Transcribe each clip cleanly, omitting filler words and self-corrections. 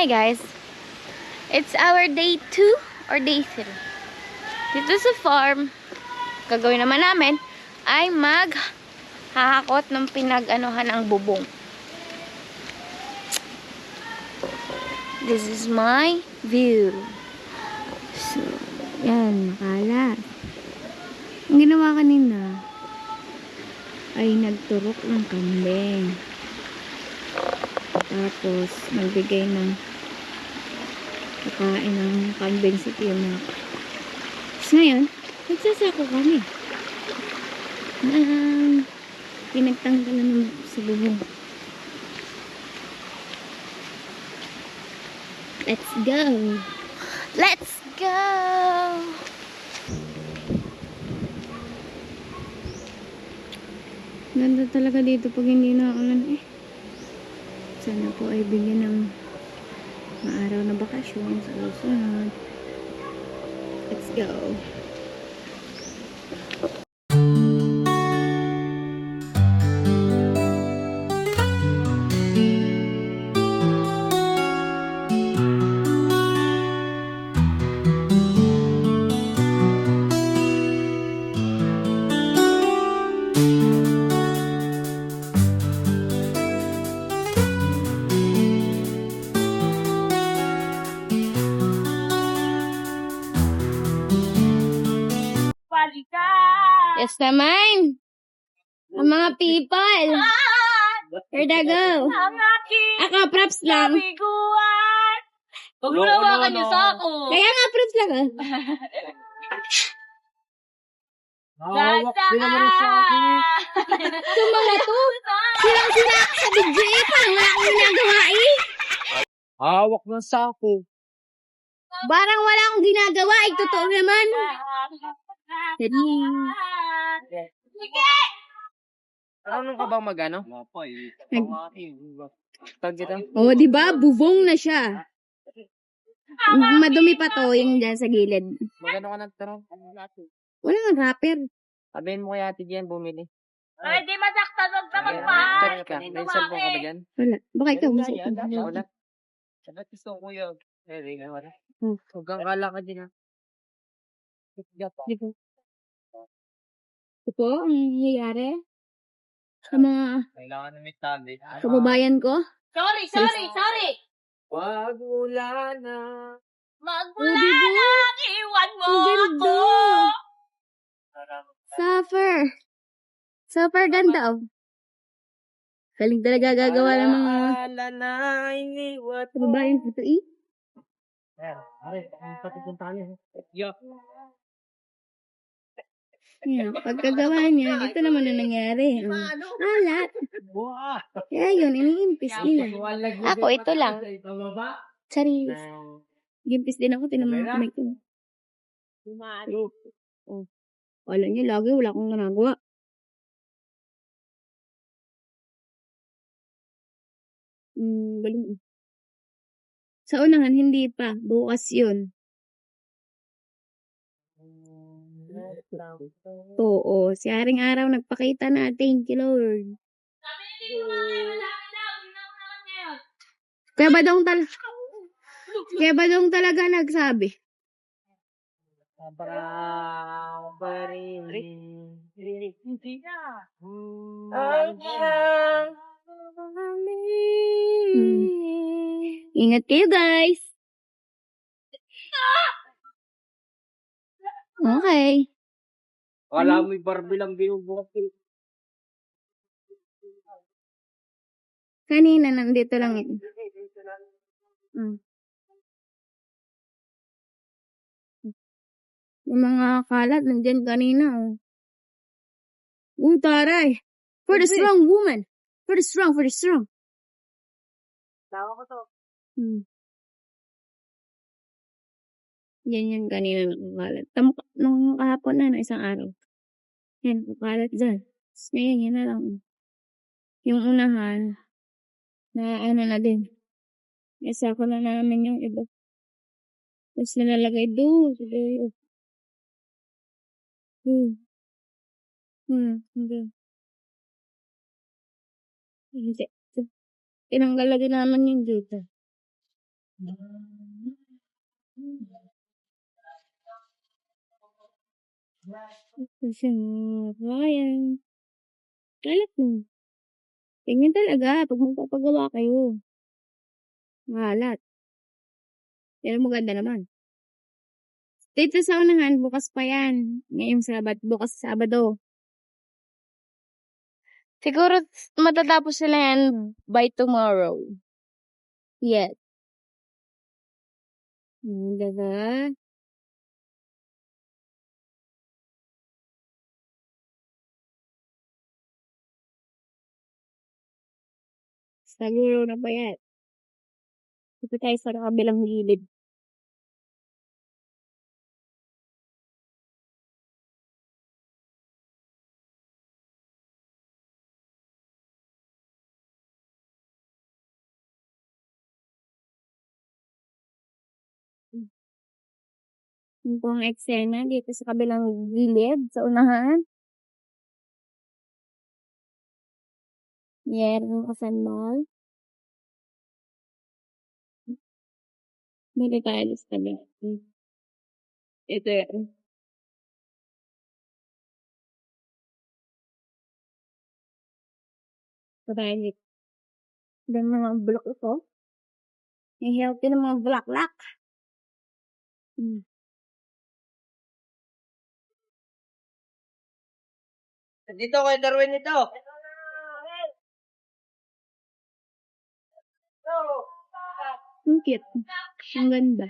Hi guys, it's our day 2 or day 3. Dito sa farm, gagawin naman namin ay maghahakot ng pinag-anuhan ng bubong. This is my view. So, yan, makalat. Ang ginawa kanina ay nagturok ng kambing. Tapos, nagbigay ng pagkain ng kambing si Fiona. Tapos ngayon, nagsasako kami. Pinagtanggalan ng sa bubong. Let's go! Let's go! Ganda talaga dito pag hindi na ulan eh. Sana po ay bigyan ng maaraw na bakasyon sa susunod. Let's go. Yes naman. Ang mga people. Where'd I go? Ako, props lang. Huwag mo nawakan niyo sa ako. Kaya nga, props lang ah. Hindi naman rin sa akin. Ito mga to. Silang-sila ako sa video eh. Parang wala akong ginagawa eh. Hawak ng sako. Parang wala akong ginagawa eh. Totoo naman. Sige! Ano ka bang magano? Tag dito. Oh, di ba? Bubong na siya. Madumi pa to yung dyan sa gilid. Magano ka nagtarong? Wala nga rapper. Sabihin mo kay ate Jen bumili. Ay, di masaktan, huwag ka magpahal. Check ka. May cellphone ka ba dyan? Wala. Baka ikaw masuk. Wala. Sabat gusto ko kuya. Wala. Huwag kang kala ka dyan ha. Di ba? Ito po ang nangyayari sa mga Kailangan na may tablet. kababayan ko. Sorry. Wag wala na. Magmula Oh, diba? lang, iwan mo Ang ako. ganda. Super ganda oh. Galing talaga gagawa ng mga Ala na iniwat mo. kababayan ko to eh. Are, patipunta niyo. Yo. Yan, pagkagawa niya, ito naman ang nangyari. Alat. Wow. Kaya yun, iniimpis nila. Ako, ito lang. Charis. Gimpis din ako, tinamang kamay ko. Oh. Wala niya, lagi wala akong ginagawa. Galing. Sa unahan, hindi pa. Bukas yun. Oo, si Haring Araw nagpakita na. Thank you, Lord. Kaya ba dong talaga nagsabi? Ingat kayo, guys. Okay. Wala mo yung Barbie lang binubukas. Kanina, nandito lang yun. Yung mga kalat, nandyan kanina, oh. Taray. For the strong woman. For the strong. Tawa ko to. Yan yung kanina nakakalat. Nung kahapon na, isang araw. Yan, nakakalat dyan. Tapos ngayon, yan na lang. Yung unahan, na ano na din. Isa ko na namin yung iba. Tapos nalalagay doon. Hindi. Tinanggal lagi naman yung dito. Kasi Ryan. Kalat mo. Ganyan talaga pag magpapagawa kayo. Mahalat. Pero maganda naman. Dito sa unahan, bukas pa yan. Ngayong bukas Sabado. Siguro matatapos sila yan by tomorrow. Yes. Diba? Siguro na pa yan. Dito tayo sa kabilang gilid. Yung pong eksena dito sa kabilang gilid, sa unahan. Meron kasandal. Bili tayo sa tabi. Ito yan. Karayit. Yung mga bulak ito. Yung healthy ng mga bulaklak. Dito kay Darwin ito. Ang cute. Ang ganda.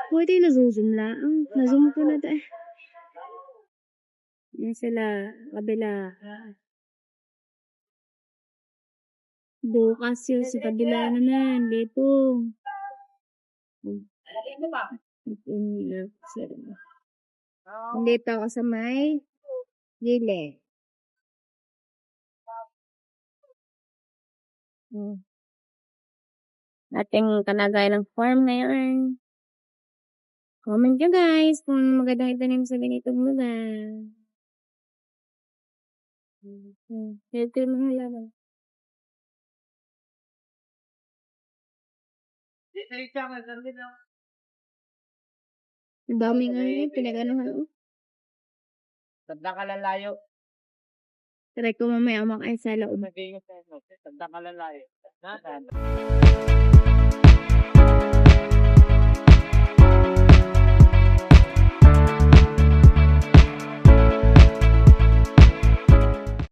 Pwede na-zoom lang. Na-zoom ko na ito eh. Yan sila. Kabila. Bukas yun sa kabila naman. Dito. Dito ako sa may gilid. Ating kalagayan ng farm ngayon. Comment nyo guys kung magandang itanim sa ganitong lugar. Ito yung mga laban. Ang dami nga yun. Pinag-anuhan. Tanda ka lang layo. Try ko mamaya makain sa loob. Tanda ka lang layo.